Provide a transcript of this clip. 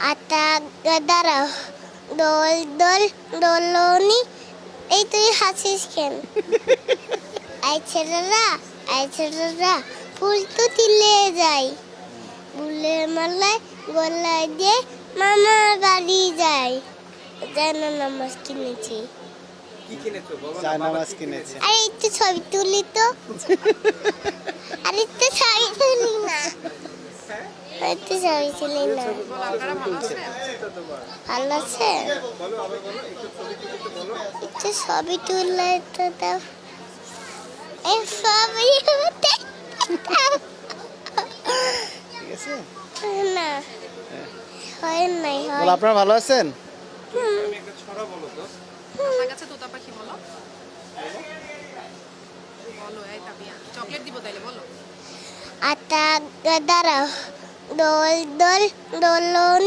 আটা দাঁড়াও, দোল দোল দোলনি। এই তুই হাসিস কেন? আই ছেলেরা ফুল তো তিলে যাই, ফুলের মালায় গলায় দিয়ে মামার বাড়ি যাই। যেন নামাজ কিনেছি। কি কিনেছো বলো না? জায়নামাজ কিনেছে। আরে একটু ছবি তুলি তো। আরে একটু ছবি তুলি না, একটু ছবি তুলি না। ভালো আছে? বলো আবার বলো, একটু ছবি তুলতে বলো। একটু ছবি তুলে তো দাও। এই ছবি তুলতে দাও। ঠিক আছে? না, হয় নাই, হয় বলো আপনারা ভালো আছেন? তুমি একটা ছড়া বলো তো। আপনার কাছে তোতা পাখি বলো বলো। এই তাবিয়া চকলেট দিব তাইলে বলো। আটা দাঁড়াও, দোল দোল দোলন।